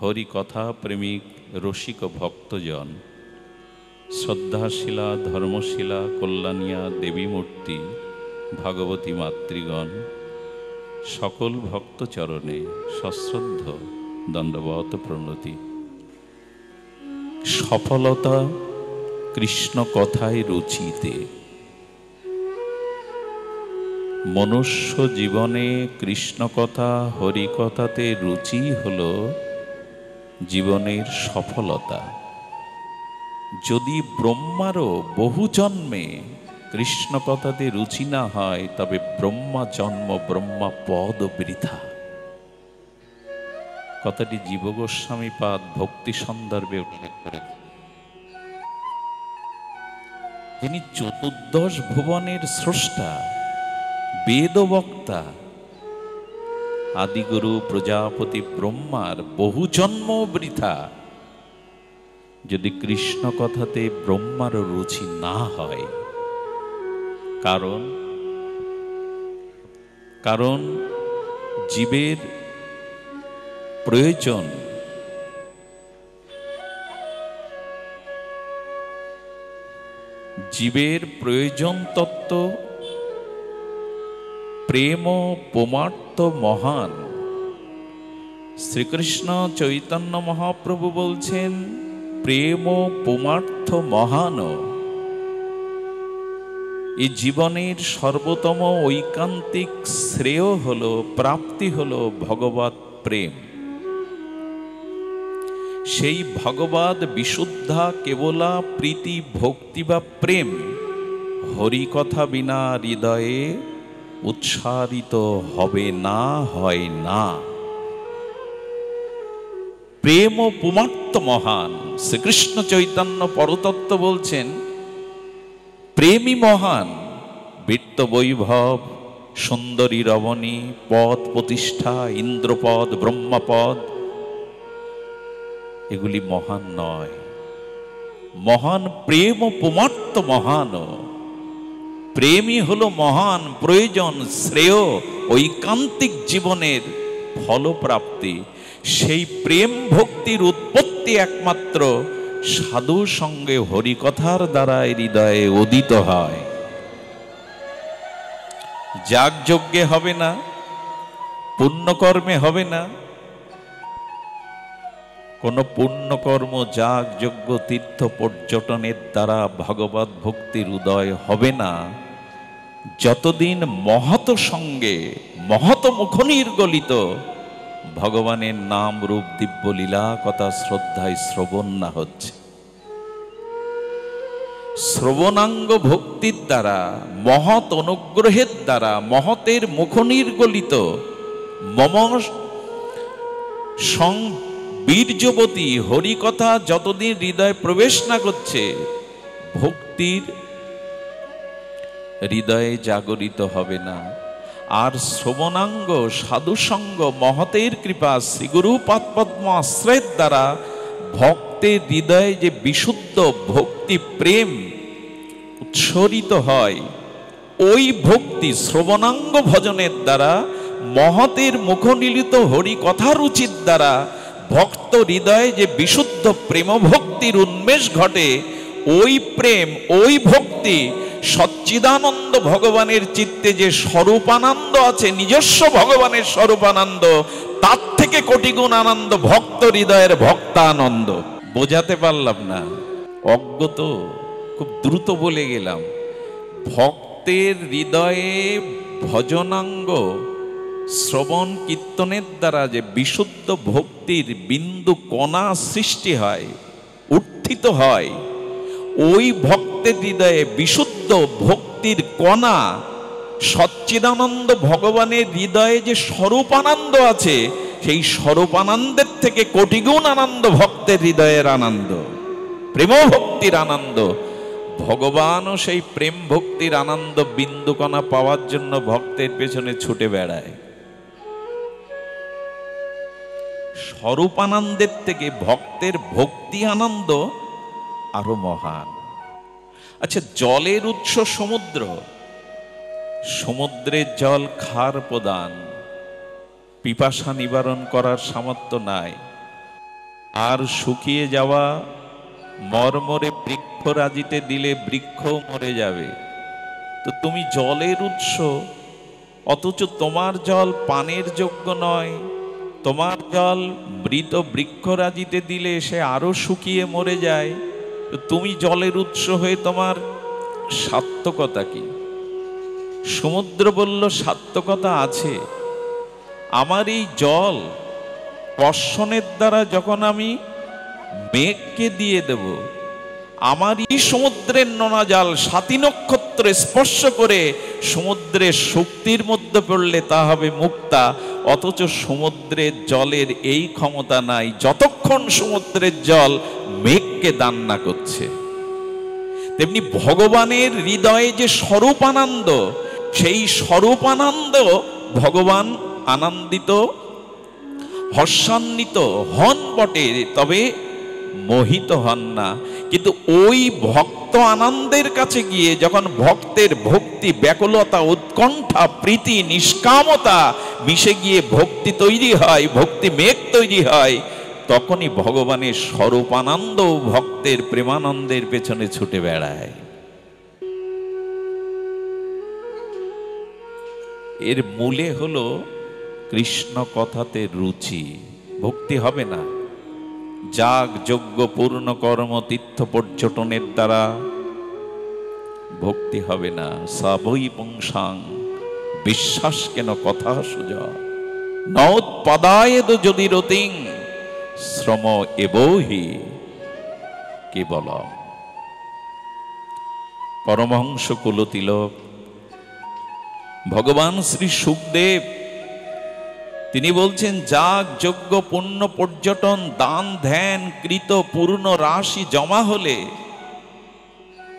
হরিকথা প্রেমিক রসিক ভক্তজন, শ্রদ্ধাশীলা ধর্মশীলা কল্যাণিয়া দেবী মূর্তি ভাগবতী মাতৃগণ, সকল ভক্তচরণে সশ্রদ্ধ দণ্ডবত প্রণতি। সফলতা কৃষ্ণ কথায় রুচিতে। মনুষ্য জীবনে কৃষ্ণ কথা হরিকথাতে রুচি হল জীবনের সফলতা। যদি ব্রহ্মারও বহু জন্মে কৃষ্ণ কথাতে রুচি না হয়, তবে ব্রহ্মা জন্ম ব্রহ্মা পদ বৃথা। কথাটি জীব গোস্বামী পাদ ভক্তি সন্দর্ভে উল্লেখ করেন। যিনি চতুর্দশ ভুবনের স্রষ্টা, বেদবক্তা, আদিগুরু প্রজাপতি ব্রহ্মার বহু জন্ম বৃথা। যদি কৃষ্ণ কথাতে ব্রহ্মার রুচি না হয়, কারণ জীবের প্রয়োজন তত্ত্ব প্রেম পমার্থ মহান। শ্রীকৃষ্ণ চৈতন্য মহাপ্রভু বলছেন, প্রেম পমার্থ মহান। এই জীবনের সর্বোত্তম ঐকান্তিক শ্রেয় হলো, প্রাপ্তি হলো ভগবৎ প্রেম। সেই ভগবৎ বিশুদ্ধা কেবলা প্রীতি ভক্তি বা প্রেম হরিকথা বিনা হৃদয়ে উৎসারিত হবে না, হয় না। প্রেম ও পুমার্থ মহান। শ্রীকৃষ্ণ চৈতন্য পরতত্ত্ব বলছেন, প্রেমই মহান। বৃত্ত বৈভব, সুন্দরী রমণী, পদ প্রতিষ্ঠা, ইন্দ্রপদ, ব্রহ্মপদ, এগুলি মহান নয়। মহান প্রেম ও পুমার্থ মহান। প্রেমই হলো মহান প্রয়োজন, শ্রেয়, ঐকান্তিক জীবনের ফলপ্রাপ্তি। সেই প্রেম ভক্তির উৎপত্তি একমাত্র সাধু সঙ্গে হরিকথার দ্বারাই হৃদয়ে উদিত হয়। যাগযজ্ঞে হবে না, পুণ্যকর্মে হবে না। কোন পুণ্যকর্ম, যাগযজ্ঞ, তীর্থ পর্যটনের দ্বারা ভগবত ভক্তির উদয় হবে না, যতদিন মহৎ সঙ্গে মহৎ মুখনির্গলিত ভগবানের নাম রূপ দিব্য লীলা কথা শ্রদ্ধায় শ্রবণ না হচ্ছে। শ্রবণাঙ্গ ভক্তির দ্বারা, মহৎ অনুগ্রহের দ্বারা, মহতের মুখনির্গলিত মম সং বীর্যবতী হরিকথা যতদিন হৃদয়ে প্রবেশ না করছে, ভক্তির হৃদয়ে জাগরিত হবে না। আর শ্রবণাঙ্গ সাধুসঙ্গ মহতের কৃপা শ্রীগুরু পাদপদ্ম আশ্রয়ের দ্বারা ভক্তের হৃদয়ে যে বিশুদ্ধ ভক্তি প্রেম উৎসরিত হয়, ওই ভক্তি শ্রবণাঙ্গ ভজনের দ্বারা, মহতের মুখনিলিত হরিকথা রুচির দ্বারা ভক্ত হৃদয়ে যে বিশুদ্ধ প্রেম ভক্তির উন্মেষ ঘটে, ওই প্রেম, ওই ভক্তি সচ্চিদানন্দ ভগবানের চিত্তে যে স্বরূপানন্দ আছে, নিজস্ব ভগবানের স্বরূপানন্দ, তার থেকে কোটিগুণ আনন্দ ভক্ত হৃদয়ের ভক্তানন্দ। বোঝাতে পারলাম না, অজ্ঞত, খুব দ্রুত বলে গেলাম। ভক্তের হৃদয়ে ভজনাঙ্গ শ্রবণ কীর্তনের দ্বারা যে বিশুদ্ধ ভক্তির বিন্দু কণা সৃষ্টি হয়, উত্থিত হয়, ওই ভক্তের হৃদয়ে বিশুদ্ধ ভক্তির কণা সচ্চিদানন্দ ভগবানের হৃদয়ে যে স্বরূপানন্দ আছে, সেই স্বরূপানন্দের থেকে কোটিগুণ আনন্দ ভক্তের হৃদয়ের আনন্দ, প্রেম ভক্তির আনন্দ। ভগবানও সেই প্রেম ভক্তির আনন্দ বিন্দুকণা পাওয়ার জন্য ভক্তের পেছনে ছুটে বেড়ায়। স্বরূপানন্দের থেকে ভক্তের ভক্তি আনন্দ আরো মহান। আচ্ছা, জলের উৎস সমুদ্র, সমুদ্রের জল ক্ষার প্রদান, পিপাসা নিবারণ করার সামর্থ্য নাই। আর শুকিয়ে যাওয়া মরমরে বৃক্ষরাজিতে দিলে বৃক্ষও মরে যাবে। তো তুমি জলের উৎস, অথচ তোমার জল পানের যোগ্য নয়। তোমার জল মৃত বৃক্ষরাজিতে দিলে সে আরো শুকিয়ে মরে যায়। তো তুমি জলের উৎস হয়ে তোমার সার্থকতা কি? সমুদ্র বলল, সার্থকতা আছে। আমার এই জল বর্ষণের দ্বারা যখন আমি মেঘকে দিয়ে দেব, আমার এই সমুদ্রের নোনা জল 7 নক্ষত্রে স্পর্শ করে সমুদ্রের শক্তির মধ্যে পড়লে তা হবে মুক্তা। অথচ সমুদ্রের জলের এই ক্ষমতা নাই যতক্ষণ সমুদ্রের জল মেঘকে দান না করছে। তেমনি ভগবানের হৃদয়ে যে স্বরূপ আনন্দ, সেই স্বরূপ আনন্দ ভগবান আনন্দিত হর্ষান্বিত হন বটে, তবে মোহিত হন না। কিন্তু ওই ভক্ত আনন্দের কাছে গিয়ে যখন ভক্তের ভক্তি, ব্যাকুলতা, উৎকণ্ঠা, প্রীতি, নিষ্কামতা মিশে গিয়ে ভক্তি তৈরি হয়, ভক্তি মেঘ তৈরি হয়, তখনই ভগবানের স্বরূপ আনন্দ ভক্তের প্রেমানন্দের পেছনে ছুটে বেড়ায়। এর মূলে হলো কৃষ্ণ কথাতে রুচি। ভক্তি হবে না, যাগ যজ্ঞ পূর্ণ কর্ম তীর্থ পর্যটনের দ্বারা ভক্তি হবে না। সাবৈ পুংসাং বিশ্বাস কেন কথা সুজা নৎপদায়েদ যদি রতিং শ্রম এবহি কেবল। পরমহংস কুলতিলক ভগবান শ্রী সুখদেব তিনি বলছেন, যাগ যজ্ঞ পুণ্য পর্যটন দান ধ্যান কৃত পূর্ণ রাশি জমা হলে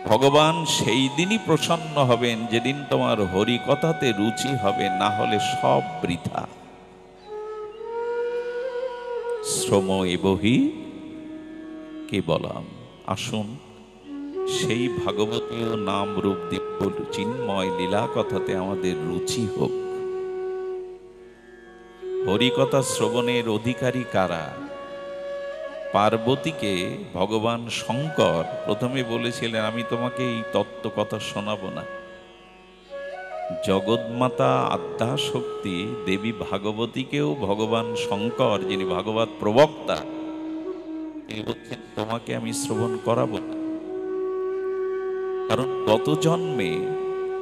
ভগবান সেই দিনই প্রসন্ন হবেন যেদিন তোমার হরি কথাতে রুচি হবে, না হলে সব বৃথা। শ্রম এবহি কেবলম। আসুন সেই ভাগবতীয় নাম রূপ দিব্য চিন্ময় লীলা কথাতে আমাদের রুচি হোক। হরিকথা শ্রবণের অধিকারী কারা? পার্বতীকে ভগবান শঙ্কর প্রথমে বলেছিলেন, আমি তোমাকে এই তত্ত্ব কথা শোনাবো না। জগৎমাতা আদ্যা শক্তি দেবী ভাগবতীকেও ভগবান শঙ্কর, যিনি ভাগবত প্রবক্তা, তিনি বলছেন তোমাকে আমি শ্রবণ করাবো না। কারণ গত জন্মে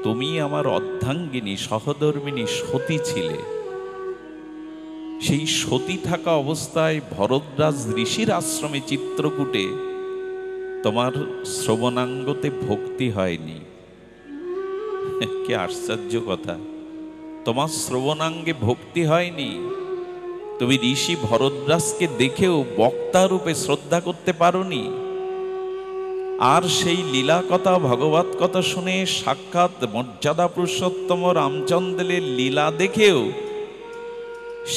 তুমি আমার অর্ধাঙ্গিনী সহধর্মিনী সতী ছিলে। সেই সতী থাকা অবস্থায় ভরদ্বাজ ঋষির আশ্রমে চিত্রকূটে তোমার শ্রবণাঙ্গতে ভক্তি হয়নি। কি আশ্চর্য কথা! তোমার শ্রবণাঙ্গে ভক্তি হয়নি। তুমি ঋষি ভরদ্বাজকে দেখেও বক্তা রূপে শ্রদ্ধা করতে পারোনি। আর সেই লীলা কথা, ভগবত কথা শুনে সাক্ষাৎ মর্যাদা পুরুষোত্তম রামচন্দ্রের লীলা দেখেও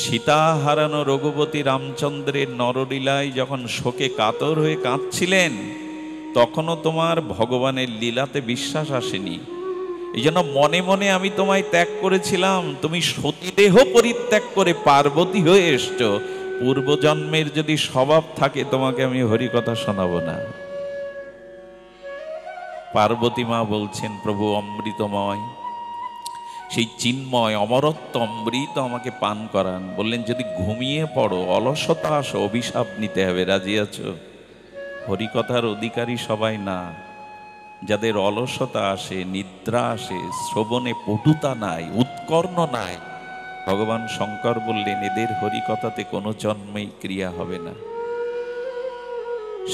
সীতা হারানো রঘুপতি রামচন্দ্রের নরলীলায় যখন শোকে কাতর হয়ে কাঁদছিলেন, তখনও তোমার ভগবানের লীলাতে বিশ্বাস আসেনি। এই জন্য মনে মনে আমি তোমায় ত্যাগ করেছিলাম। তুমি সতীদেহ পরিত্যাগ করে পার্বতী হয়ে এসছো। পূর্বজন্মের যদি স্বভাব থাকে তোমাকে আমি হরিকথা শোনাবো না। পার্বতী মা বলছেন, প্রভু অমৃতময়, সেই চিন্ময় অমরত্ব অমৃত আমাকে পান করান। বললেন, যদি ঘুমিয়ে পড়ো, অলসতা আসো, অভিশাপ নিতে হবে। রাজি আছো? হরিকথার অধিকারী সবাই না। যাদের অলসতা আসে, নিদ্রা আসে, শ্রবণে পটুতা নাই, উৎকর্ণ নাই, ভগবান শঙ্কর বললেন এদের হরিকথাতে কোনো জন্মেই ক্রিয়া হবে না।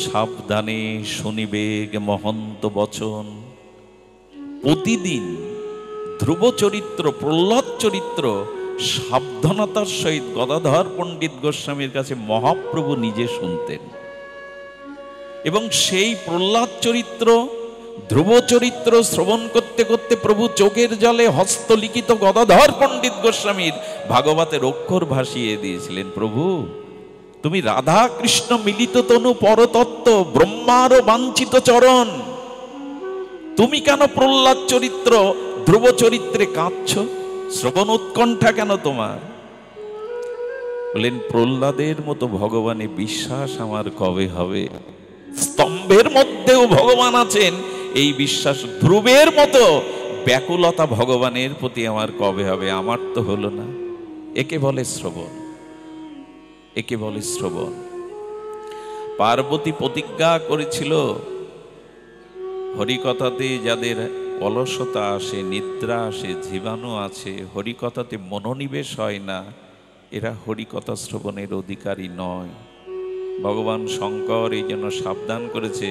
সাবধানে শুনিবেগ মহন্ত বচন। প্রতিদিন ধ্রুব চরিত্র, প্রহ্লাদ চরিত্র সাবধানতার সহিত গদাধর পণ্ডিত গোস্বামীর কাছে মহাপ্রভু নিজে শুনতেন। এবং সেই প্রহ্লাদ চরিত্র, ধ্রুব চরিত্র শ্রবণ করতে করতে প্রভু চোখের জলে হস্তলিখিত গদাধর পণ্ডিত গোস্বামীর ভাগবতের অক্ষর ভাসিয়ে দিয়েছিলেন। প্রভু, তুমি রাধা কৃষ্ণ মিলিত তনু পরতত্ত্ব, ব্রহ্মার বাঞ্ছিত চরণ, তুমি কেন প্রহ্লাদ চরিত্র, ধ্রুব চরিত্রে কাঁদছ? শ্রবণ উৎকণ্ঠা কেন তোমার? বলেন প্রহ্লাদের মতো ভগবানে বিশ্বাস আমার কবে হবে? স্তম্ভের মধ্যেও ভগবান আছেন এই বিশ্বাস, ধ্রুবের মতো ব্যাকুলতা ভগবানের প্রতি আমার কবে হবে? আমার তো হলো না। একে বলে শ্রবণ, একে বলে শ্রবণ। পার্বতী প্রতিজ্ঞা করেছিল, হরিকথাতে যাদের অলসতা আসে, নিদ্রা আসে, জীবাণু আছে, হরিকথাতে মনোনিবেশ হয় না, এরা হরিকথা শ্রবণের অধিকারী নয়। ভগবান শঙ্কর এই জন্য সাবধান করেছে,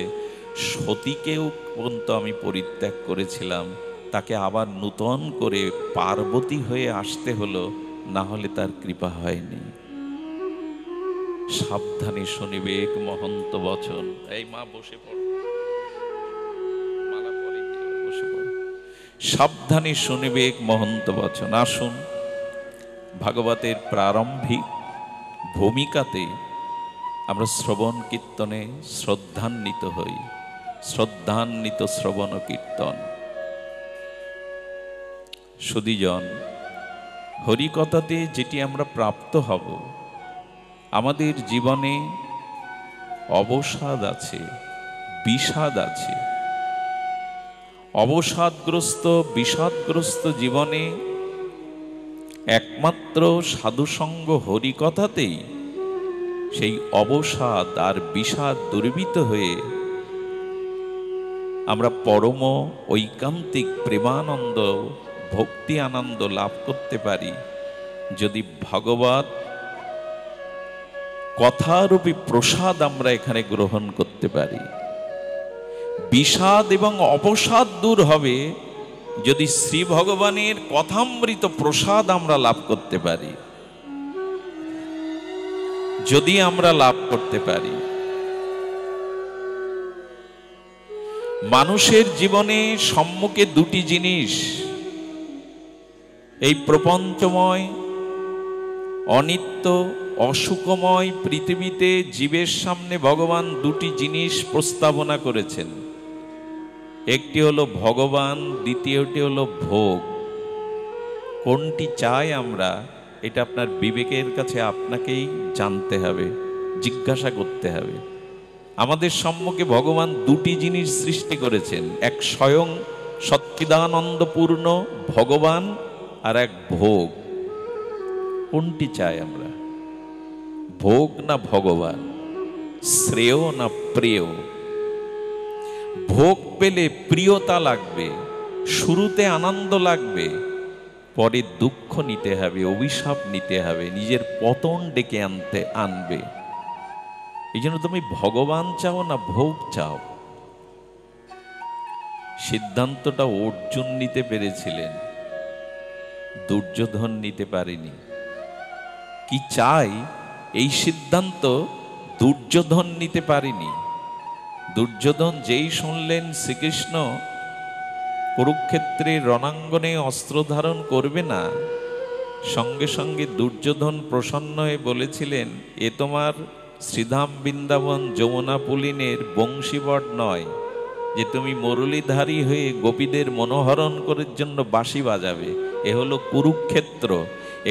সতীকেও পর্যন্ত আমি পরিত্যাগ করেছিলাম, তাকে আবার নূতন করে পার্বতী হয়ে আসতে হলো, না হলে তার কৃপা হয়নি। সাবধানে শুনিবে এক মহন্ত বচন। এই মা বসে পড়, মালা পরে বসে পড়। সাবধানে শুনিবে এক মহন্ত বচন। আসুন ভাগবতের প্রারম্ভিক ভূমিকাতে আমরা শ্রবণ কীর্তনে শ্রদ্ধান্বিত হই। শ্রদ্ধান্বিত শ্রবণ কীর্তন। সুধীজন, হরিকথাতে যেটি আমরা প্রাপ্ত হব, আমাদের জীবনে অবসাদ আছে, বিষাদ আছে। অবসাদগ্রস্ত বিষাদগ্রস্ত জীবনে একমাত্র সাধুসঙ্গ হরিকথাতেই সেই অবসাদ আর বিষাদ দূরীভূত হয়ে আমরা পরম ঐকান্তিক প্রেমানন্দ, ভক্তি আনন্দ লাভ করতে পারি, যদি ভগবত কথারূপী প্রসাদ আমরা এখানে গ্রহণ করতে পারি। বিষাদ এবং অবসাদ দূর হবে যদি শ্রী ভগবানের কথামৃত প্রসাদ আমরা লাভ করতে পারি, যদি আমরা লাভ করতে পারি। মানুষের জীবনে সম্মুখে দুটি জিনিস, এই প্রপঞ্চময় অনিত্য অসুখময় পৃথিবীতে জীবের সামনে ভগবান দুটি জিনিস প্রস্তাবনা করেছেন। একটি হলো ভগবান, দ্বিতীয়টি হলো ভোগ। কোনটি চাই আমরা, এটা আপনার বিবেকের কাছে আপনাকেই জানতে হবে, জিজ্ঞাসা করতে হবে। আমাদের সম্মুখে ভগবান দুটি জিনিস সৃষ্টি করেছেন, এক স্বয়ং সচ্চিদানন্দপূর্ণ ভগবান আর এক ভোগ। কোনটি চাই আমরা, ভোগ না ভগবান, শ্রেয় না প্রিয়? ভোগ পেলে প্রিয়তা লাগবে, শুরুতে আনন্দ লাগবে, পরে দুঃখ নিতে হবে, অভিশাপ নিতে হবে, নিজের পতন ডেকে আনবে। এই জন্য তুমি ভগবান চাও না ভোগ চাও? সিদ্ধান্তটা অর্জুন নিতে পেরেছিলেন, দুর্যোধন নিতে পারেনি। কি চাই এই সিদ্ধান্ত দুর্যোধন নিতে পারেনি। দুর্যোধন যেই শুনলেন শ্রীকৃষ্ণ কুরুক্ষেত্রের রণাঙ্গনে অস্ত্র ধারণ করবে না, সঙ্গে সঙ্গে দুর্যোধন প্রসন্ন হয়ে বলেছিলেন, এ তোমার শ্রীধাম বৃন্দাবন যমুনা পুলিনের বংশীবট নয় যে তুমি মুরলীধারী হয়ে গোপীদের মনোহরণ করার জন্য বাঁশি বাজাবে। এ হলো কুরুক্ষেত্র,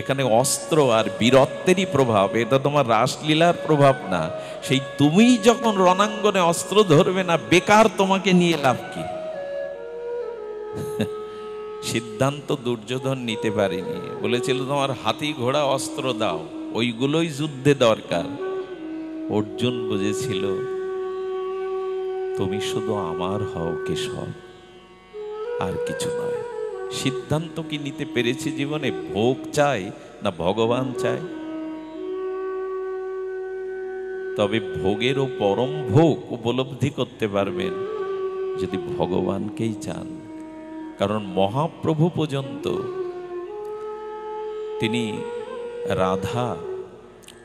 এখানে অস্ত্র আর বীরত্বেরই প্রভাব, এটা তোমার রাসলীলার প্রভাব না। সেই তুমি যখন রণাঙ্গনে অস্ত্র ধরবে না, বেকার তোমাকে নিয়ে লাভ কি? সিদ্ধান্ত দুর্যোধন নিতে পারেনি, বলেছিল তোমার হাতি ঘোড়া অস্ত্র দাও, ওইগুলোই যুদ্ধে দরকার। অর্জুন বুঝেছিল তুমি শুধু আমার হও কেশব, আর কিছু নয়। সিদ্ধান্ত কি নিতে পেরেছি জীবনে, ভোগ চাই না ভগবান চাই? তবে ভোগেরও পরম ভোগ উপলব্ধি করতে পারবেন যদি ভগবানকেই চান। কারণ মহাপ্রভু পর্যন্ত তিনি রাধা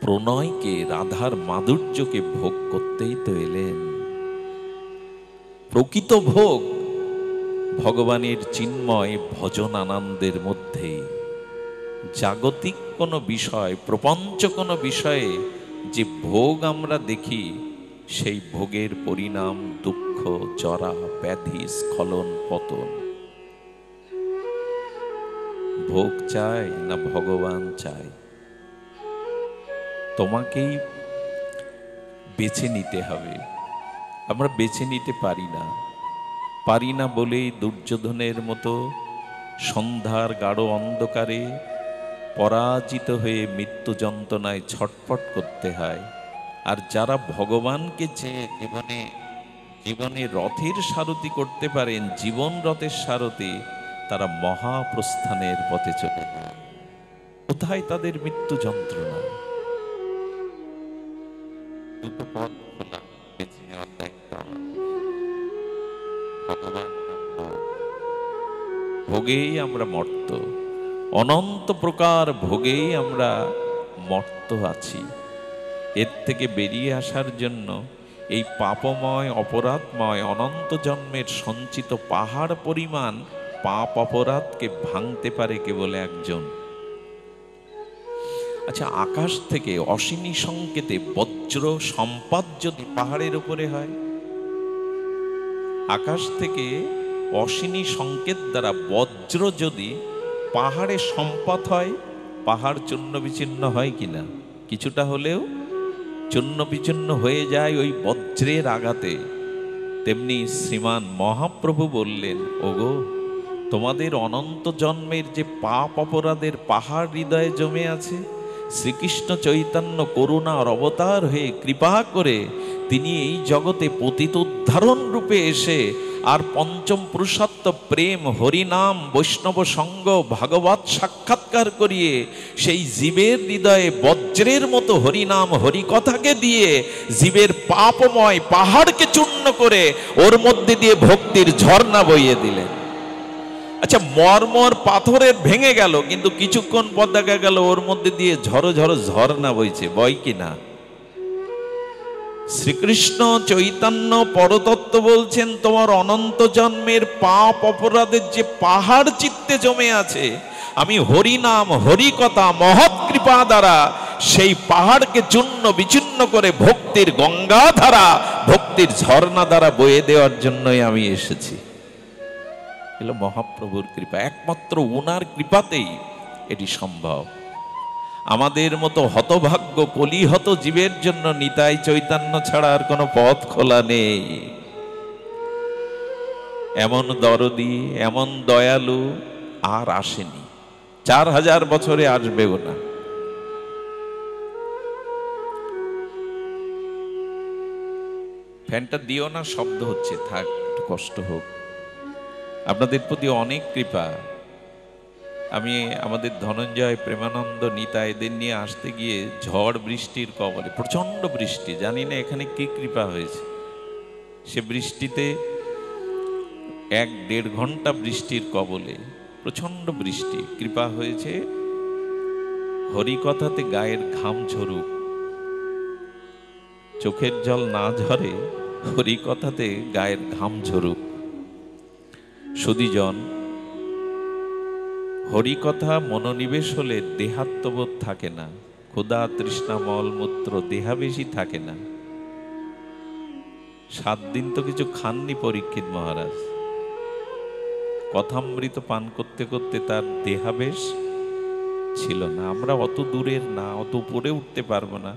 প্রণয়কে, রাধার মাধুর্যকে ভোগ করতেই তো এলেন। প্রকৃত ভোগ ভগবানের চিন্ময় ভজন আনন্দের মধ্যে। জাগতিক কোনো বিষয়, প্রপঞ্চ কোনো বিষয়ে যে ভোগ আমরা দেখি, সেই ভোগের পরিণাম দুঃখ, জরা, ব্যাধি, স্খলন, পতন। ভোগ চাই না ভগবান চাই? তোমাকেই বেছে নিতে হবে। আমরা বেছে নিতে পারি না বলেই দুর্যোধনের মতো সন্ধ্যার গাঢ় অন্ধকারে পরাজিত হয়ে মৃত্যু যন্ত্রণায় ছটফট করতে হয়। আর যারা ভগবানকে চেয়ে জীবনে রথের সারথি করতে পারেন, জীবন রথের সারথি, তারা মহাপ্রস্থানের পথে চলে যায়। কোথায় তাদের মৃত্যু যন্ত্রণা? দুটো পথ খোলা, বেঁচে যাওয়ার দায়িত্ব ভগবান। ভোগেই আমরা মর্ত, অনন্ত প্রকার ভোগেই আমরা মর্ত আছি। এর থেকে বেরিয়ে আসার জন্য এই পাপময় অপরাধময় অনন্ত জন্মের সঞ্চিত পাহাড় পরিমাণ পাপ অপরাধকে ভাঙতে পারে কেবল একজন। আচ্ছা, আকাশ থেকে অশ্বিনী সংকেতে বজ্র সম্পাদ যদি পাহাড়ের উপরে হয়, আকাশ থেকে অশ্বিনী সংকেত দ্বারা বজ্র যদি পাহাড়ে সম্পাত হয়, পাহাড় চূর্ণ বিচূর্ণ হয় কিনা? কিছুটা হলেও চূর্ণ বিচূর্ণ হয়ে যায় ওই বজ্রের আঘাতে। তেমনি শ্রীমান মহাপ্রভু বললেন, ওগো, তোমাদের অনন্ত জন্মের যে পাপ অপরাধের পাহাড় হৃদয়ে জমে আছে, শ্রীকৃষ্ণ চৈতন্য করুণার অবতার হয়ে কৃপা করে তিনি এই জগতে পতিত উদ্ধারণ রূপে এসে আর পঞ্চম পুরুষার্থ প্রেম, হরিনাম, বৈষ্ণব সঙ্গ, ভাগবত সাক্ষাৎকার করিয়ে সেই জীবের হৃদয়ে বজ্রের মতো হরিনাম হরিকথাকে দিয়ে জীবের পাপময় পাহাড়কে চূর্ণ করে ওর মধ্যে দিয়ে ভক্তির ঝর্ণা বইয়ে দিলেন। আচ্ছা, মরমর পাথরের ভেঙে গেল, কিন্তু কিছুক্ষণ পর দেখা গেল ওর মধ্যে দিয়ে ঝরো ঝরো ঝর্ণা বইছে, বয় কিনা? শ্রীকৃষ্ণ চৈতন্য পরতত্ত্ব বলছেন, তোমার অনন্ত জন্মের পাপ অপরাধের যে পাহাড় চিত্তে জমে আছে, আমি হরিনাম হরিকথা মহৎ কৃপা দ্বারা সেই পাহাড়কে চূর্ণ বিচূর্ণ করে ভক্তির গঙ্গা ধারা, ভক্তির ঝর্ণা দ্বারা বয়ে দেওয়ার জন্যই আমি এসেছি। এলো মহাপ্রভুর কৃপা, একমাত্র ওনার কৃপাতেই এটি সম্ভব। আমাদের মতো হতভাগ্য কলিহত জীবের জন্য নিতাই চৈতন্য ছাড়া আর কোনো পথ খোলা নেই। এমন দরদি, এমন দয়ালু আর আসেনি, 4000 বছরে আসবেও না। ফ্যানটা দিও না, শব্দ হচ্ছে, থাক, একটু কষ্ট হোক। আপনাদের প্রতি অনেক কৃপা। আমি আমাদের ধনঞ্জয়, প্রেমানন্দ, নিতা এদের নিয়ে আসতে গিয়ে ঝড় বৃষ্টির কবলে, প্রচণ্ড বৃষ্টি, জানি না এখানে কি কৃপা হয়েছে। সে বৃষ্টিতে 1-1.5 ঘন্টা বৃষ্টির কবলে, প্রচণ্ড বৃষ্টি, কৃপা হয়েছে হরিকথাতে গায়ের ঘাম ঝরুক, চোখের জল না ঝরে, হরিকথাতে গায়ের ঘাম ঝরুক। সুধীজন, হরিকথা মনোনিবেশ হলে দেহাত্মবোধ থাকে না, ক্ষুধা তৃষ্ণা মলমূত্র দেহাবেশী থাকে না। 7 দিন তো কিছু খাননি পরীক্ষিত মহারাজ, কথামৃত পান করতে করতে তার দেহাবেশ ছিল না। আমরা অত দূরের না, অত উপরে উঠতে পারবো না,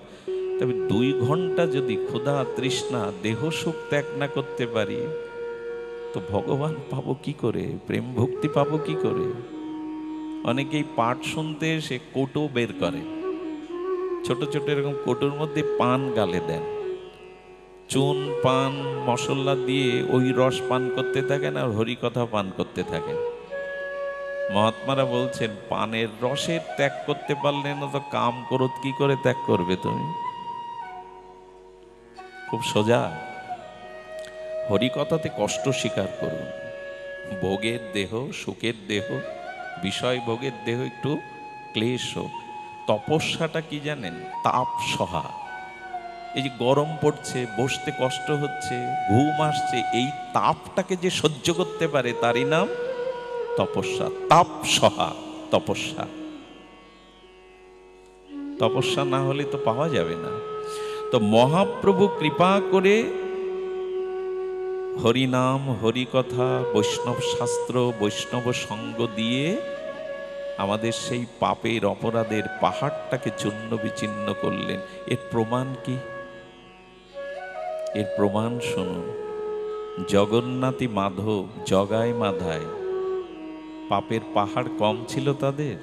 তবে 2 ঘন্টা যদি ক্ষুধা তৃষ্ণা দেহ সুখ ত্যাগ না করতে পারি, তো ভগবান পাবো কি করে, প্রেম ভক্তি পাবো কি করে? অনেকেই পাঠ শুনতে এসে কোটো বের করে, ছোট ছোট এরকম কোটোর মধ্যে পান গালে দেন, চুন পান মশলা দিয়ে ওই রস পান করতে থাকেন আর হরিকথা পান করতে থাকেন। মহাত্মারা বলছেন, পানের রসের ত্যাগ করতে পারলে না তো কাম ক্রোধ কি করে ত্যাগ করবে তুমি? খুব সোজা, হরিকথাতে কষ্ট স্বীকার করুন। ভোগের দেহ, সুখের দেহ, বিষয় ভোগের দেহ একটু ক্লেশ হোক। তপস্যাটা কি জানেন? তাপ সহা। এই যে গরম পড়ছে, বসতে কষ্ট হচ্ছে, ঘুম আসছে, এই তাপটাকে যে সহ্য করতে পারে তারই নাম তপস্যা। তাপ সহা তপস্যা। তপস্যা না হলে তো পাওয়া যাবে না। তো মহাপ্রভু কৃপা করে হরিনাম হরিকথা বৈষ্ণব শাস্ত্র বৈষ্ণব সঙ্গ দিয়ে আমাদের সেই পাপের অপরাধের পাহাড়টাকে চূর্ণ বিচীর্ণ করলেন। এর প্রমাণ কি? এর প্রমাণ শুনুন। জগন্নাথী মাধব জগায় মাধায় পাপের পাহাড় কম ছিল তাদের?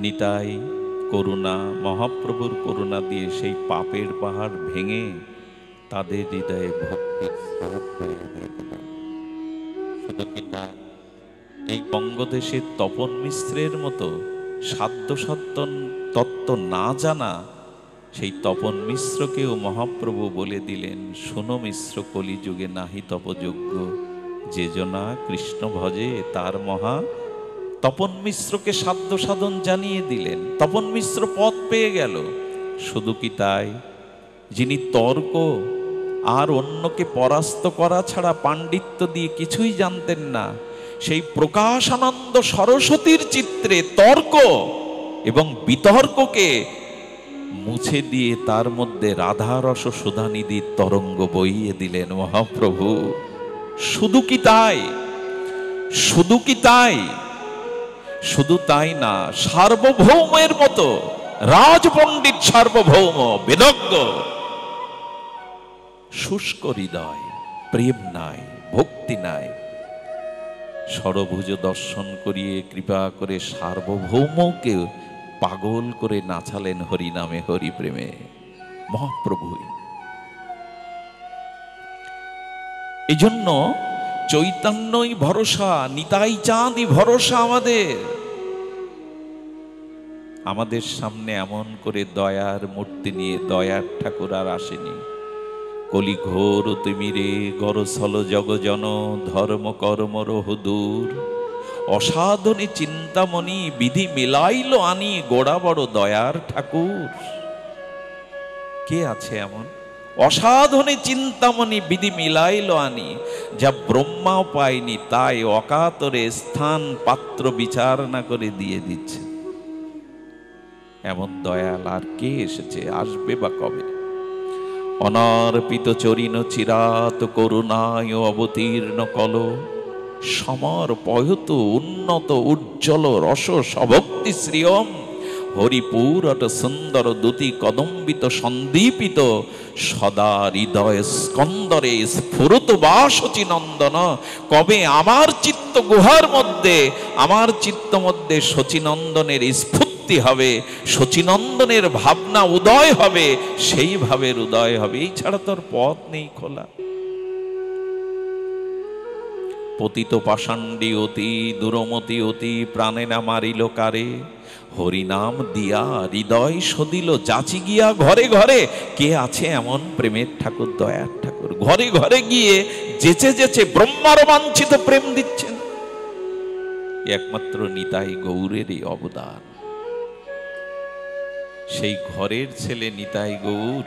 নিতাই করুণা, মহাপ্রভুর করুণা দিয়ে সেই পাপের পাহাড় ভেঙে তাদের হৃদয়ে ভক্তি। শুধু কি না, এই বঙ্গদেশের তপন মিশ্রের মতো সাধ্য সত্তন তত্ত্ব না জানা সেই তপন মিশ্রকেও মহাপ্রভু বলে দিলেন, শোনো মিশ্র, কলিযুগে নাহি তপযোগ্য, যে জনা কৃষ্ণ ভজে তার মহা। তপন মিশ্রকে সাধ্য সাধন জানিয়ে দিলেন, তপন মিশ্র পথ পেয়ে গেল। শুধু কি তাই, যিনি তর্ক আর অন্যকে পরাস্ত করা ছাড়া পাণ্ডিত্য দিয়ে কিছুই জানতেন না, সেই প্রকাশানন্দ সরস্বতীর চিত্রে তর্ক এবং বিতর্ককে মুছে দিয়ে তার মধ্যে রাধারস সুধানিধির তরঙ্গ বইয়ে দিলেন মহাপ্রভু। শুধু কি তাই, শুধু কি তাই, শুধু তাই না, সার্বভৌমের মতো রাজপণ্ডিত সার্বভৌম বেদজ্ঞ, শুষ্ক হৃদয়, প্রেম নাই, ভক্তি নাই, ষড়ভুজ দর্শন করিয়ে কৃপা করে সার্বভৌমকে পাগল করে নাচালেন হরিনামে হরি প্রেমে মহাপ্রভুই। এই জন্য চৈতন্যই ভরসা, নিতাই চাঁদই ভরসা আমাদের। আমাদের সামনে এমন করে দয়ার মূর্তি নিয়ে দয়ার ঠাকুর আর আসেনি। কলি ঘোর তিমিরে গরসল জগজন, ধর্ম কর্মর হুদূর, অসাধনে চিন্তামণি বিধি মেলাইল আনি, গোড়া বড় দয়ার ঠাকুর। কে আছে এমন? অসাধনে চিন্তামণি বিধি মিলাইল আনি, যা ব্রহ্মাও পায়নি তাই অকাতরে স্থান পাত্র বিচার না করে দিয়ে দিচ্ছে। এমন দয়াল আর কে এসেছে, আসবে বা কবে? অনার্পিত চরিণ চিরাত করুণায় অবতীর্ণ কল, সমর পয়ত উন্নত উজ্জ্বল রস সভক্তি শ্রিয়ম, হরিপুরট সুন্দর দুতি কদম্বিত সন্দীপিত, সদা হৃদয় স্কন্দরে স্ফুরত বা শচীনন্দন। কবে আমার চিত্ত গুহার মধ্যে, আমার চিত্ত মধ্যে শচীনন্দনের স্ফূর্তি হবে, শচীনন্দনের ভাবনা উদয় হবে, সেই ভাবের উদয় হবে। এই ছাড়া তোর পথ নেই খোলা। পতিত পাষাণ্ডী অতি দুরমতি অতি, প্রাণে না মারিল কারে, হরিনাম দিয়া হৃদয় সদিল যাচি গিয়া ঘরে ঘরে। কে আছে এমন প্রেমের ঠাকুর, দয়ার ঠাকুর? ঘরে ঘরে গিয়ে যেচে যেচে ব্রহ্মার বাঞ্ছিত প্রেম দিচ্ছেন। একমাত্র নিতাই গৌরেরই অবদান। সেই ঘরের ছেলে নিতাই গৌর,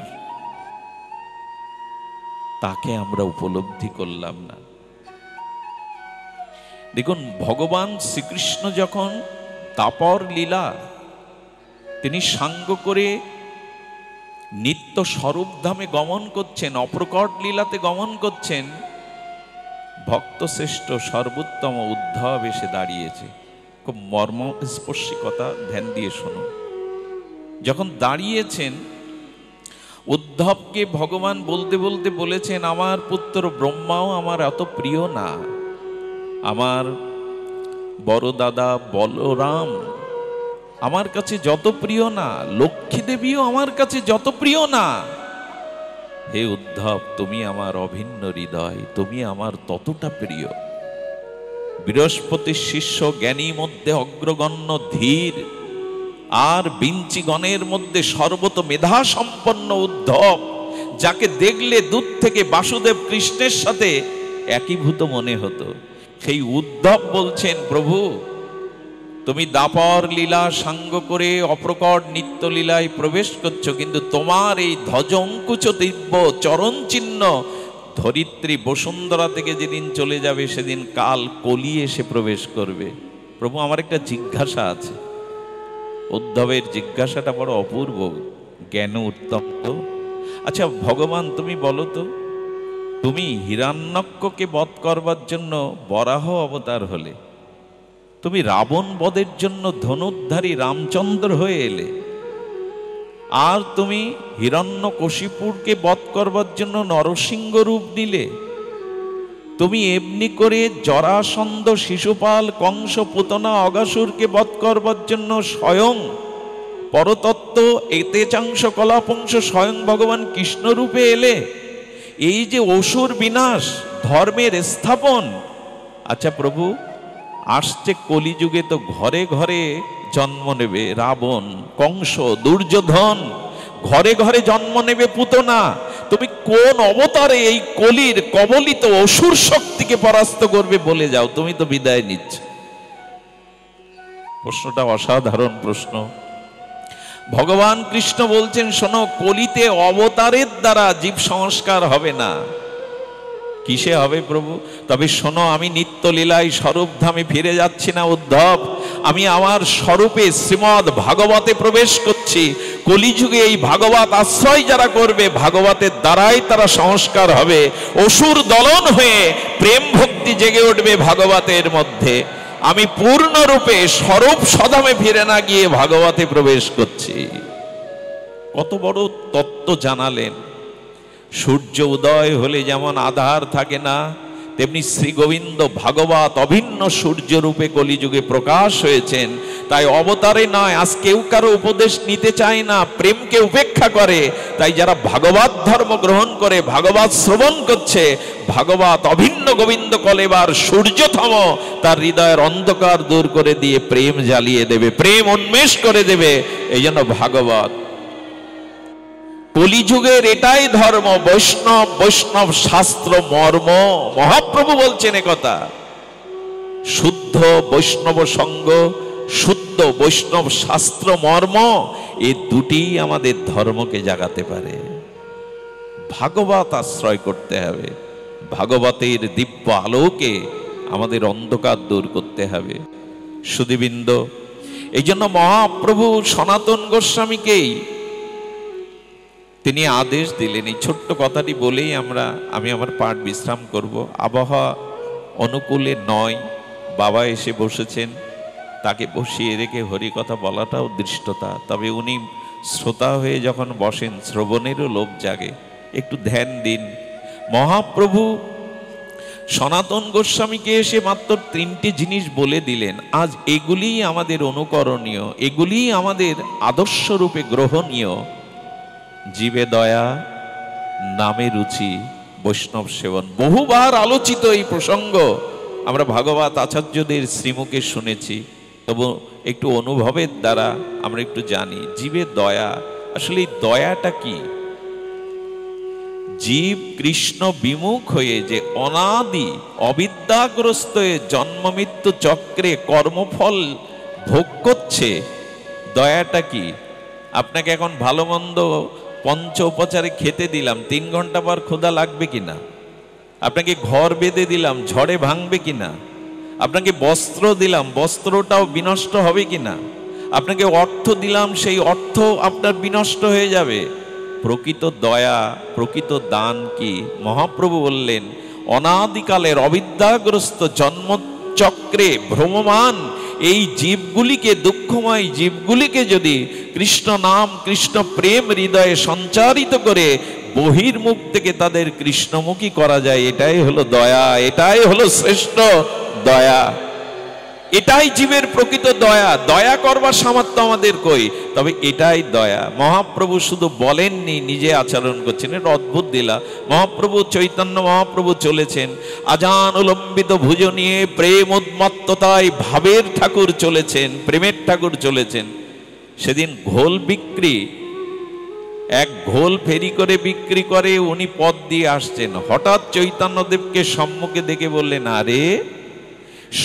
তাকে আমরা উপলব্ধি করলাম না। দেখুন, ভগবান শ্রীকৃষ্ণ যখন তাপর লীলা তিনি সাঙ্গ করে নিত্য স্বরূপধামে গমন করছেন, অপ্রকট লীলাতে গমন করছেন, ভক্তশ্রেষ্ঠ সর্বোত্তম উদ্ধব এসে দাঁড়িয়েছে। খুব মর্মস্পর্শী কথা, ধ্যান দিয়ে শুনুন। যখন দাঁড়িয়েছেন, উদ্ধবকে ভগবান বলতে বলতে বলেছেন, আমার পুত্র ব্রহ্মাও আমার এত প্রিয় না, আমার বড় দাদা বলরাম আমার কাছে যত প্রিয় না, লক্ষ্মী দেবীও আমার কাছে যত প্রিয় না। হে উদ্ধব, তুমি আমার অভিন্ন হৃদয়, তুমি আমার ততটা প্রিয়। বৃহস্পতির শিষ্য, জ্ঞানী মধ্যে অগ্রগণ্য ধীর, আর বিঞ্চিগণের মধ্যে সর্বত মেধা সম্পন্ন উদ্ধব, যাকে দেখলে দূর থেকে বাসুদেব কৃষ্ণের সাথে একীভূত মনে হতো, সেই উদ্ধব বলছেন, প্রভু তুমি দাপর লীলা সাঙ্গ করে অপ্রকট নিত্য লীলায় প্রবেশ করছো, কিন্তু তোমার এই ধ্বজ অঙ্কুচ দিব্য চরণ চিহ্ন ধরিত্রী বসুন্ধরা থেকে যেদিন চলে যাবে, সেদিন কাল কলি এসে প্রবেশ করবে। প্রভু, আমার একটা জিজ্ঞাসা আছে। উদ্ধবের জিজ্ঞাসাটা বড় অপূর্ব, জ্ঞান উত্তম তো। আচ্ছা ভগবান, তুমি বলো তো, তুমি হিরণ্যককে বধ করবার জন্য বরাহ অবতার হলে, তুমি রাবণ বধের জন্য ধনুর্ধারী রামচন্দ্র হয়ে এলে, আর তুমি হিরণ্যকশিপুরকে বধ করবার জন্য নরসিংহ রূপ নিলে। তুমি এমনি করে জরাসন্ধ, শিশুপাল, কংস, পুতনা, অগাসুরকে বধ করবার জন্য স্বয়ং পরতত্ত্ব এতেচাংশ কলাপংশ স্বয়ং ভগবান কৃষ্ণ রূপে এলে। এই যে অসুর বিনাশ, ধর্মের স্থাপন। আচ্ছা প্রভু, আসছে কলিযুগে তো ঘরে ঘরে জন্ম নেবে রাবণ, কংস, দুর্যোধন, ঘরে ঘরে জন্ম নেবে পুতনা। তুমি কোন অবতারে এই কলির কবলিত অসুর শক্তিকে পরাস্ত করবে বলে যাও, তুমি তো বিদায় নিচ্ছ। প্রশ্নটা অসাধারণ প্রশ্ন। ভগবান কৃষ্ণ বলছেন, শোনো, কলিতে অবতারের দ্বারা জীব সংস্কার হবে না। কিসে হবে প্রভু? তবে শোনো, আমি নিত্য লীলায় স্বরূপধামে ফিরে যাচ্ছি না উদ্ধব। আমি আমার স্বরূপে শ্রীমদ ভাগবতে প্রবেশ করছি। কলিযুগে এই ভাগবত আশ্রয় যারা করবে, ভাগবতের দ্বারাই তারা সংস্কার হবে। অসুর দলন হয়ে প্রেম ভক্তি জেগে উঠবে ভাগবতের মধ্যে। আমি পূর্ণরূপে স্বরূপ সধামে ফিরে না গিয়ে ভাগবতে প্রবেশ করছি। কত বড় তত্ত্ব জানালেন। সূর্য উদয় হলে যেমন আধার থাকে না, তেমনি শ্রী গোবিন্দ ভাগবত অভিন্ন সূর্য রূপে কলিযুগে প্রকাশ হয়েছেন। তাই অবতারে নয়, আজ কেউ কারো উপদেশ নিতে চায় না, প্রেমকে উপেক্ষা করে। তাই যারা ভাগবত ধর্ম গ্রহণ করে, ভাগবত শ্রবণ করছে, ভাগবত অভিন্ন গোবিন্দ কলেবার সূর্যতম তার হৃদয়ের অন্ধকার দূর করে দিয়ে প্রেম জ্বালিয়ে দেবে, প্রেম উন্মেষ করে দেবে। এই জন্য ভাগবত কলিযুগের এটাই ধর্ম। বৈষ্ণব, বৈষ্ণব শাস্ত্র মর্ম। মহাপ্রভু বলছেন একথা। শুদ্ধ বৈষ্ণব সঙ্গ, শুদ্ধ বৈষ্ণব শাস্ত্র মর্ম, এই দুটি আমাদের ধর্মকে জাগাতে পারে। ভাগবত আশ্রয় করতে হবে, ভাগবতের দিব্য আলোকে আমাদের অন্ধকার দূর করতে হবে। সুধীবৃন্দ, এই জন্য মহাপ্রভু সনাতন গোস্বামীকেই তিনি আদেশ দিলেন। এই ছোট্ট কথাটি বলেই আমি আমার পাঠ বিশ্রাম করব। আবহাওয়া অনুকূলে নয়, বাবা এসে বসেছেন, তাকে বসিয়ে রেখে হরিকথা বলাটাও দৃষ্টতা। তবে উনি শ্রোতা হয়ে যখন বসেন, শ্রবণেরও লোভ জাগে। একটু ধ্যান দিন। মহাপ্রভু সনাতন গোস্বামীকে এসে মাত্র 3টে জিনিস বলে দিলেন। আজ এগুলিই আমাদের অনুকরণীয়, এগুলিই আমাদের আদর্শ রূপে গ্রহণীয়। জীবে দয়া, নামে রুচি, বৈষ্ণব সেবন। বহুবার আলোচিত এই প্রসঙ্গ আমরা ভাগবত আচার্যদের শ্রীমুখে শুনেছি, তবু একটু অনুভবের দ্বারা আমরা একটু জানি। জীবে দয়া, আসলে এই দয়াটা কি? জীব কৃষ্ণ বিমুখ হয়ে যে অনাদি অবিদ্যাগ্রস্ত হয়ে জন্ম মৃত্যু চক্রে কর্মফল ভোগ করছে, দয়াটা কি? আপনাকে এখন ভালো মন্দ পঞ্চ উপচারে খেতে দিলাম, 3 ঘন্টা পর ক্ষুধা লাগবে কিনা? আপনাকে ঘর বেঁধে দিলাম, ঝড়ে ভাঙবে কিনা? আপনাকে বস্ত্র দিলাম, বস্ত্রটাও বিনষ্ট হবে কিনা? আপনাকে অর্থ দিলাম, সেই অর্থ আপনার বিনষ্ট হয়ে যাবে। প্রকৃত দয়া, প্রকৃত দান কি? মহাপ্রভু বললেন, অনাদিকালের অবিদ্যাগ্রস্ত জন্মচক্রে ভ্রমমান এই জীবগুলিকে, দুঃখময় জীবগুলিকে যদি কৃষ্ণ নাম, কৃষ্ণ প্রেম হৃদয়ে সঞ্চারিত করে বহির্মুখ থেকে তাদের কৃষ্ণমুখী করা যায়, এটাই হলো দয়া, এটাই হলো শ্রেষ্ঠ দয়া, এটাই জীবের প্রকৃত দয়া। দয়া করবার সামর্থ্য আমাদের কই? তবে এটাই দয়া। মহাপ্রভু শুধু বলেননি, নিজে আচরণ করছেন। এটা অদ্ভুত দিলা। মহাপ্রভু চৈতন্য মহাপ্রভু চলেছেন আজান উলম্বিত ভুজ নিয়ে, প্রেম উন্মত্ততায় ভাবের ঠাকুর চলেছেন, প্রেমের ঠাকুর চলেছেন। সেদিন ঘোল বিক্রি, এক ঘোল ফেরি করে বিক্রি করে উনি পথ দিয়ে আসছেন। হঠাৎ চৈতন্যদেবকে সম্মুখে দেখে বললেন, আরে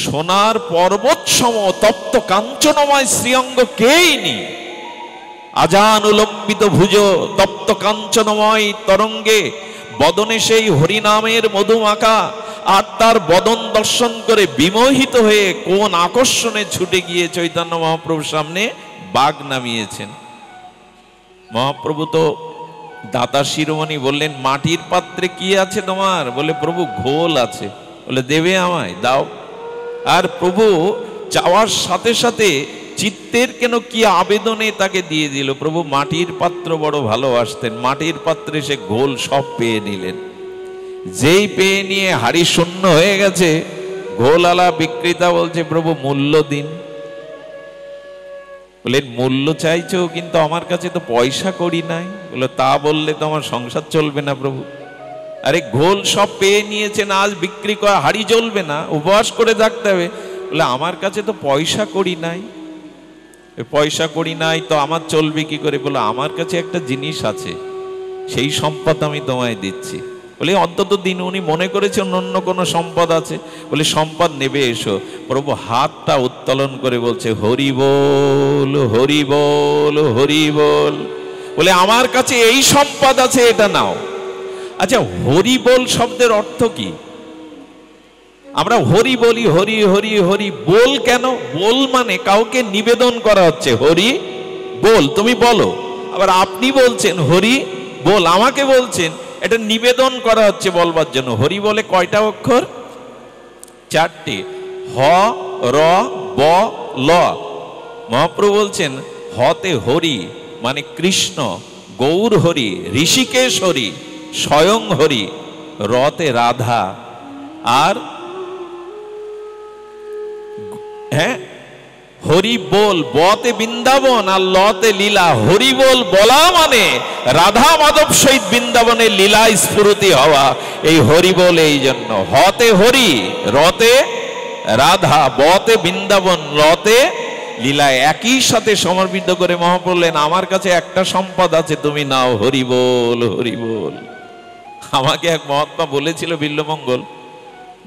সোনার পর্বত সম তপ্ত কাঞ্চনময় শ্রীঅঙ্গ কেই নি, আজান উলম্বিত ভুজ তপ্ত কাঞ্চনময় তরঙ্গে বদনে সেই হরিনামের মধুমাখা। আর তার বদন দর্শন করে বিমোহিত হয়ে কোন আকর্ষণে ছুটে গিয়ে চৈতন্য মহাপ্রভুর সামনে বাগ নামিয়েছেন। মহাপ্রভু তো দাতা শিরোমণি বললেন, মাটির পাত্রে কি আছে তোমার? বলে, প্রভু ঘোল আছে। বলে, দেবে আমায়? দাও। আর প্রভু চাওয়ার সাথে সাথে চিত্তের কেন কি আবেদনে তাকে দিয়ে দিল। প্রভু মাটির পাত্র বড় ভালোবাসতেন, মাটির পাত্রে সে ঘোল সব পেয়ে নিলেন। যেই পেয়ে নিয়ে হাড়ি শূন্য হয়ে গেছে, ঘোলালা বিক্রেতা বলছে প্রভু মূল্য দিন। বললেন মূল্য চাইছো, কিন্তু আমার কাছে তো পয়সা করি নাই। বলে তা বললে তো আমার সংসার চলবে না প্রভু। আরে ঘোল সব পেয়ে নিয়েছেন, আজ বিক্রি করা হাড়ি চলবে না, উপবাস করে থাকতে হবে। বলে আমার কাছে তো পয়সা করি নাই। পয়সা করি নাই তো আমার চলবে কি করে? বলে আমার কাছে একটা জিনিস আছে, সেই সম্পদ আমি তোমায় দিচ্ছি। বলে অন্তত দিন উনি মনে করেছেন অন্য কোনো সম্পদ আছে। বলে সম্পদ নেবে এসো। প্রভু হাতটা উত্তোলন করে বলছে হরি বল, হরি বল, হরি বল। বলে আমার কাছে এই সম্পদ আছে, এটা নাও। আচ্ছা, হরি বল শব্দের অর্থ কি? আমরা হরি বলি, হরি হরি হরি বল কেন? বল মানে কাউকে নিবেদন করা হচ্ছে, হরি বল তুমি বলো। আবার আপনি বলছেন হরি বল, আমাকে বলছেন, এটা নিবেদন করা হচ্ছে বলবার জন্য। হরি বলে কয়টা অক্ষর? 4টে, হ র ব ল। মহাপ্রভু বলছেন হতে হরি মানে কৃষ্ণ, গৌর হরি, ঋষিকেশ হরি, স্বয়ং হরি, রতে রাধা, আর হ্যাঁ হরি বল, বতে বৃন্দাবন আর লতে লীলা। হরি বল বলা মানে রাধা মাধব সহিত বৃন্দাবনের লীলা স্ফুরতি হওয়া, এই হরি বল। এই জন্য হতে হরি, রতে রাধা, বতে বৃন্দাবন, লতে লীলা একই সাথে সমর্পিত করে মহাপ্রভু বললেন আমার কাছে একটা সম্পদ আছে, তুমি নাও, হরি বল, হরি বল। আমাকে এক মহাত্মা বলেছিল বিল্বমঙ্গল,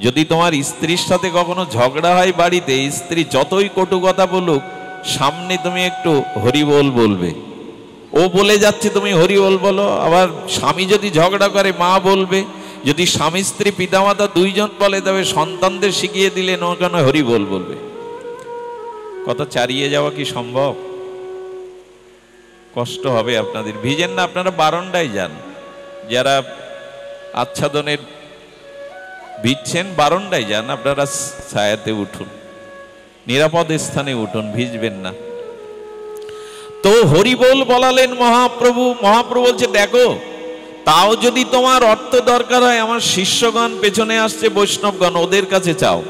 যদি তোমার স্ত্রীর সাথে কখনো ঝগড়া হয় বাড়িতে, স্ত্রী যতই কটু কথা বলুক, সামনে তুমি একটু হরি বল বলবে। ও বলে যাচ্ছে তুমি হরি বল বলো। আবার স্বামী যদি ঝগড়া করে মা বলবে। যদি স্বামী স্ত্রী পিতামাতা দুইজন বলে, তবে সন্তানদের শিখিয়ে দিলেন ওখানে হরি বল বলবে। কথা চারিয়ে যাওয়া কি সম্ভব? কষ্ট হবে আপনাদের। ভিজেন না, আপনারা বারান্দায় যান। যারা আচ্ছাদনের ভিজছেন বারান্দায় যান, আপনারা ছায়াতে উঠুন, নিরাপদ স্থানে উঠুন, ভিজবেন না। তো হরি বল বলালেন মহাপ্রভু। মহাপ্রভু বলছে দেখো, তাও যদি তোমার অর্থ দরকার হয়, আমার শিষ্যগণ পেছনে আসছে, বৈষ্ণবগণ, ওদের কাছে চাও।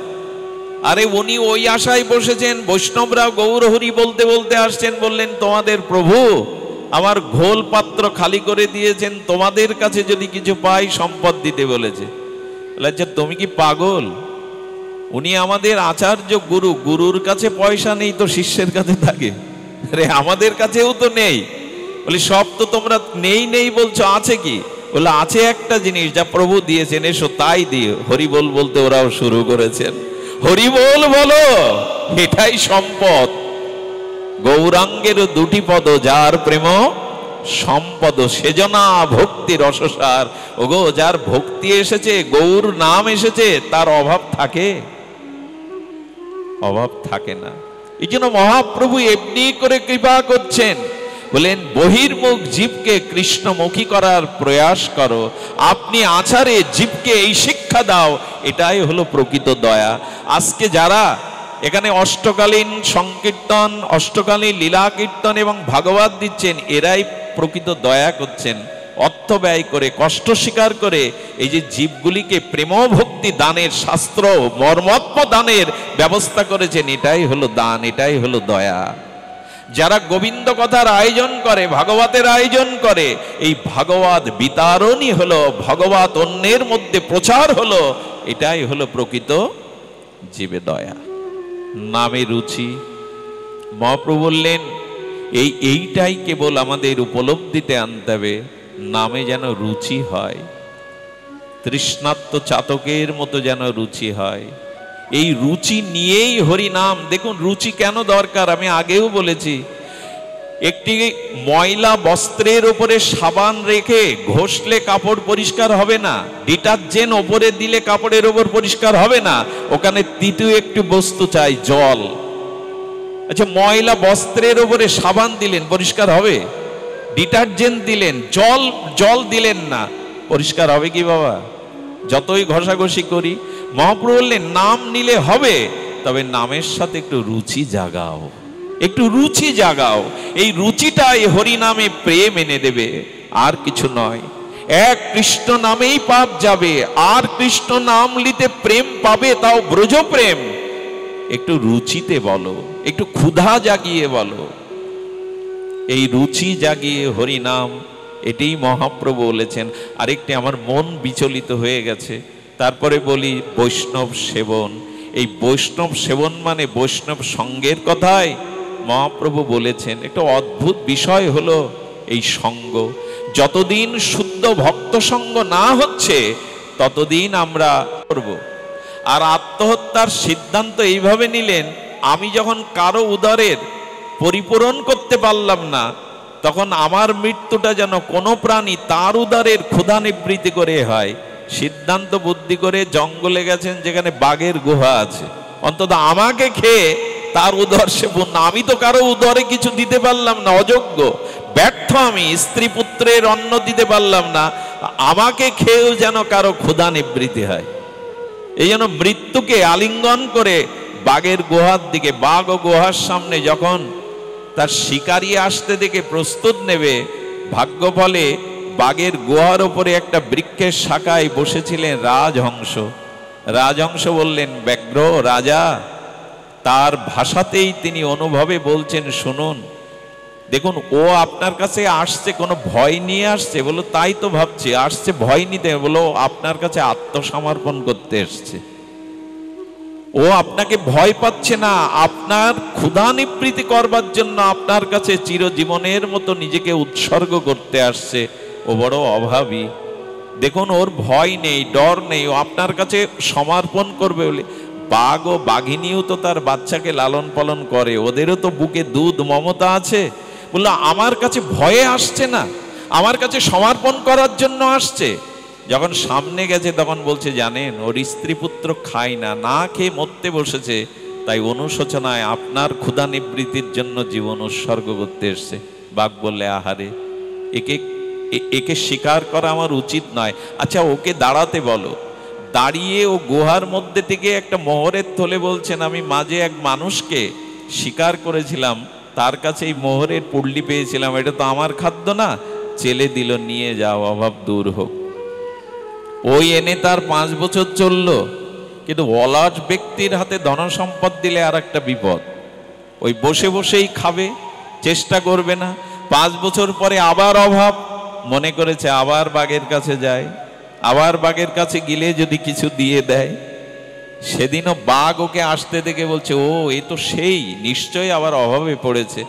আরে উনি ওই আশায় বসেছেন, বৈষ্ণবরাও গৌর হরি বলতে বলতে আসছেন। বললেন তোমাদের প্রভু আমার ঘোল পাত্র খালি করে দিয়েছেন, তোমাদের কাছে যদি কিছু পাই সম্পদ দিতে বলেছে। তুমি কি পাগল? উনি আমাদের আচার্য গুরু, গুরুর কাছে পয়সা নেই তো শিষ্যের কাছে থাকে? আরে আমাদের কাছেও তো নেই। বলি সব তো তোমরা নেই নেই বলছো, আছে কি? বলে আছে একটা জিনিস যা প্রভু দিয়েছেন, এসো তাই দিয়ে। হরি বল বলতে ওরাও শুরু করেছেন। হরি বল বলো, এটাই সম্পদ। গৌরাঙ্গের দুটি পদ, যার প্রেম সম্পদ, সেজনা ভক্তি রসসার। ওগো, যার ভক্তি এসেছে, গৌর নাম এসেছে, তার অভাব থাকে? অভাব থাকে না। এই জন্য মহাপ্রভু এমনি করে কৃপা করছেন। বলেন বহির্মুখ জীবকে কৃষ্ণমুখী করার প্রয়াস করো। আপনি আচারে জীবকে এই শিক্ষা দাও, এটাই হলো প্রকৃত দয়া। আজকে যারা এখানে অষ্টকালীন সংকীর্তন, অষ্টকালীন লীলা কীর্তন এবং ভাগবত দিচ্ছেন, এরাই প্রকৃত দয়া করছেন। অর্থ ব্যয় করে, কষ্ট স্বীকার করে এই যে জীবগুলিকে প্রেম ভক্তি দানের, শাস্ত্র মর্মত্ম দানের ব্যবস্থা করেছেন, এটাই হলো দান, এটাই হলো দয়া। যারা গোবিন্দ কথার আয়োজন করে, ভাগবতের আয়োজন করে, এই ভাগবত বিতারণই হলো, ভগবত অন্যের মধ্যে প্রচার হলো, এটাই হলো প্রকৃত জীবে দয়া। নামে রুচি। মহাপ্রভু বললেন এইটাই কেবল আমাদের উপলব্ধিতে আনতে হবে, নামে যেন রুচি হয়, তৃষ্ণাত্ম চাতকের মতো যেন রুচি হয়। এই রুচি নিয়েই হরি নাম। দেখুন রুচি কেন দরকার, আমি আগেও বলেছি। একটি ময়লা বস্ত্রের উপরে সাবান রেখে ঘষলে কাপড় পরিষ্কার হবে না, ডিটারজেন্ট ওপরে দিলে কাপড়ের ওপর পরিষ্কার হবে না, ওখানে তৃতীয় একটি বস্তু চাই, জল। আচ্ছা, ময়লা বস্ত্রের উপরে সাবান দিলেন, পরিষ্কার হবে? ডিটারজেন্ট দিলেন, জল দিলেন না, পরিষ্কার হবে কি বাবা? যতই ঘষাঘষি করি। মহাপ্রভু বললেন নাম নিলে হবে, তবে নামের সাথে একটু রুচি জাগাও, একটু রুচি জাগাও। এই রুচিটাই হরি নামে প্রেম এনে দেবে, আর কিছু নয়। এক কৃষ্ণ নামেই পাপ যাবে, আর কৃষ্ণ নাম লিতে প্রেম পাবে, তাও ব্রজ প্রেম। একটু রুচিতে বলো, একটু ক্ষুধা জাগিয়ে বলো। এই রুচি জাগিয়ে হরি নাম, এটাই মহাপ্রভু বলেছেন। আরেকটি আমার মন বিচলিত হয়ে গেছে, তারপরে বলি বৈষ্ণব সেবন। এই বৈষ্ণব সেবন মানে বৈষ্ণব সঙ্গের কথাই মহাপ্রভু বলেছেন। একটা অদ্ভুত বিষয় হলো এই সঙ্গ। যতদিন শুদ্ধ ভক্ত সঙ্গ না হচ্ছে ততদিন আমরা করব। আর আত্মহত্যার সিদ্ধান্ত এইভাবে নিলেন, আমি যখন কারো উদরের পরিপূরণ করতে পারলাম না, তখন আমার মৃত্যুটা যেন কোনো প্রাণী তার উদরের ক্ষুধা নিবৃত্তি করে হয়। সিদ্ধান্ত বুদ্ধি করে জঙ্গলে গেছেন যেখানে বাঘের গুহা আছে, অন্তত আমাকে খেয়ে তার উদর সেবন। আমি তো কারো উদরে কিছু দিতে পারলাম না, অযোগ্য, ব্যর্থ। আমি স্ত্রী পুত্রের অন্ন দিতে পারলাম না, আমাকে খেয়েও যেন কারো ক্ষুধা নিবৃত্তি হয়। এই জন্য মৃত্যুকে আলিঙ্গন করে বাঘের গুহার দিকে, বাঘ ও গুহার সামনে যখন তার শিকারী আসতে দেখে প্রস্তুত নেবে, ভাগ্য ফলে বাঘের গুহার ওপরে একটা বৃক্ষের শাখায় বসেছিলেন রাজহংস। রাজহংস বললেন, ব্যগ্র রাজা। তার ভাষাতেই তিনি অনুভবে বলছেন, শুনুন, দেখুন ও আপনার কাছে আসছে কোনো ভয় নিয়ে আসছে? বলো তাই তো ভাবছি, আসছে ভয় নিতে। বলো আপনার কাছে আত্মসমর্পণ করতে এসছে। ও আপনাকে ভয় পাচ্ছে না, আপনার ক্ষুধা নিবৃত্তি করবার জন্য আপনার কাছে চিরজীবনের মতো নিজেকে উৎসর্গ করতে আসছে। ও বড় অভাবী। দেখুন ওর ভয় নেই, ডর নেই, ও আপনার কাছে সমর্পণ করবে বলে। বাঘ ও বাঘিনীও তো তার বাচ্চাকে লালন পালন করে, ওদেরও তো বুকে দুধ মমতা আছে। বললো আমার কাছে ভয়ে আসছে না, আমার কাছে সমর্পণ করার জন্য আসছে। যখন সামনে গেছে তখন বলছে, জানেন ওর স্ত্রী পুত্র খায় না, না খেয়ে মরতে বসেছে, তাই অনুশোচনায় আপনার ক্ষুধা নিবৃত্তির জন্য জীবন উৎসর্গ করতে এসছে। বাঘ বললে, আহারে, একে স্বীকার করা আমার উচিত নয়। আচ্ছা ওকে দাঁড়াতে বলো। দাঁড়িয়ে ও গুহার মধ্যে থেকে একটা মোহরের থলে বলছেন, আমি মাঝে এক মানুষকে শিকার করেছিলাম, তার কাছে এই মোহরের পুডলি পেয়েছিলাম, এটা তো আমার খাদ্য না। চেলে দিল, নিয়ে যাও, অভাব দূর হোক। ওই এনে তার 5 বছর চলল। কিন্তু অলস ব্যক্তির হাতে ধনসম্পদ দিলে আর একটা বিপদ, ওই বসে বসেই খাবে, চেষ্টা করবে না। 5 বছর পরে আবার অভাব, মনে করেছে আবার বাঘের কাছে যায়, আবার বাঘের কাছে গেলে যদি কিছু দিয়ে দেয়। সেদিনও বাঘ ওকে আসতে দেখে বলছে, ও এ তো সেই, নিশ্চয়ই আবার অভাবে পড়েছে,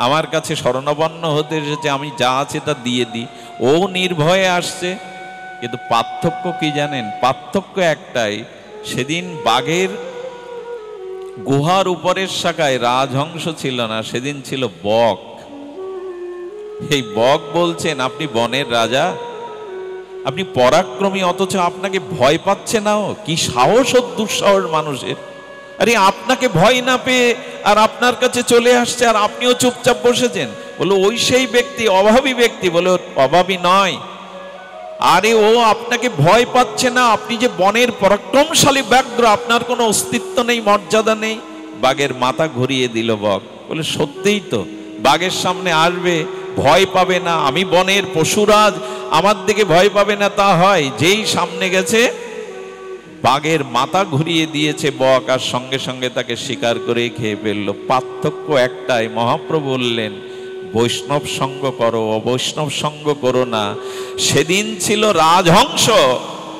আমার কাছে শরণাপন্ন হতে এসেছে, আমি যা আছে তা দিয়ে দিই। ও নির্ভয়ে আসছে। কিন্তু পার্থক্য কি জানেন? পার্থক্য একটাই, সেদিন বাঘের গুহার উপরের শাখায় রাজহংস ছিল না, সেদিন ছিল বক। এই বক বলছেন, আপনি বনের রাজা, আপনি পরাক্রমী, অথচ আপনাকে ভয় পাচ্ছে না। ও কি সাহস ও দুঃসাহস মানুষের! আরে আপনাকে ভয় না পেয়ে আর আপনার কাছে চলে আসছে, আর আপনিও চুপচাপ বসেছেন। বলো ওই সেই ব্যক্তি, অভাবী ব্যক্তি। বলো অভাবী নয়, আরে ও আপনাকে ভয় পাচ্ছে না। আপনি যে বনের পরাক্রমশালী ব্যাঘ্র, আপনার কোনো অস্তিত্ব নেই, মর্যাদা নেই। বাঘের মাথা ঘুরিয়ে দিল বক। বলে সত্যিই তো, বাঘের সামনে আসবে, ভয় পাবে না। আমি বনের পশুরাজ, আমার দিকে ভয় পাবে না তা হয়? যেই সামনে গেছে, বাঘের মাথা ঘুরিয়ে দিয়েছে বক, আর সঙ্গে সঙ্গে তাকে শিকার করে খেয়ে ফেললো। পার্থক্য একটাই, মহাপ্রভু বললেন, বৈষ্ণব সঙ্গ করো, অবৈষ্ণব সঙ্গ করো না। সেদিন ছিল রাজহংস,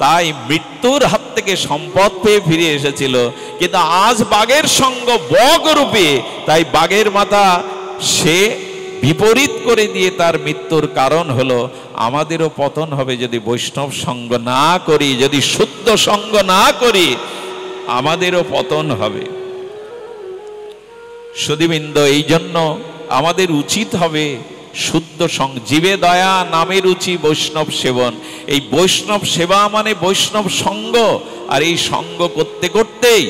তাই মৃত্যুর হাত থেকে সম্পদ পেয়ে ফিরে এসেছিল। কিন্তু আজ বাঘের সঙ্গ বক রূপে, তাই বাঘের মাথা সে বিপরীত করে দিয়ে তার মৃত্যুর কারণ হলো। আমাদেরও পতন হবে যদি বৈষ্ণব সঙ্গ না করি, যদি শুদ্ধ সঙ্গ না করি, আমাদেরও পতন হবে। সুধীবৃন্দ, এই জন্য আমাদের উচিত হবে শুদ্ধ সঙ্গ। জীবে দয়া, নামে রুচি, বৈষ্ণব সেবন। এই বৈষ্ণব সেবা মানে বৈষ্ণব সঙ্গ, আর এই সঙ্গ করতে করতেই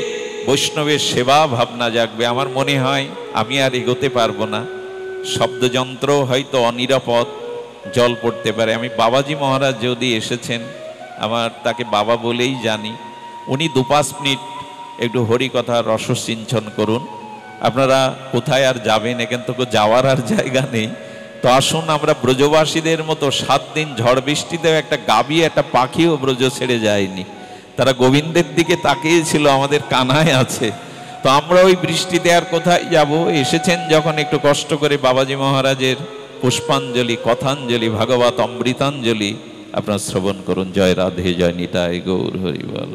বৈষ্ণবের সেবা ভাবনা জাগবে। আমার মনে হয় আমি আর এগোতে পারবো না, শব্দযন্ত্র হয়তো অনিরাপদ, জল পড়তে পারে। আমি বাবাজি মহারাজ যদি এসেছেন, আমার তাকে বাবা বলেই জানি, উনি 2-5 মিনিট একটু হরিকথা রসসিঞ্চন করুন। আপনারা কোথায় আর যাবেন, এখান থেকে যাওয়ার আর জায়গা নেই। তো আসুন আমরা ব্রজবাসীদের মতো 7 দিন ঝড় বৃষ্টিতেও একটা গাভী একটা পাখিও ব্রজ ছেড়ে যায়নি, তারা গোবিন্দের দিকে তাকিয়েছিল আমাদের কানায় আছে। তো আমরা ওই বৃষ্টিতে আর কোথায় যাব, এসেছেন যখন একটু কষ্ট করে বাবাজি মহারাজের পুষ্পাঞ্জলি, কথাঞ্জলি, ভাগবত অমৃতাঞ্জলি আপনার শ্রবণ করুন। জয় রাধে, জয় নিতাই গৌর হরি বল।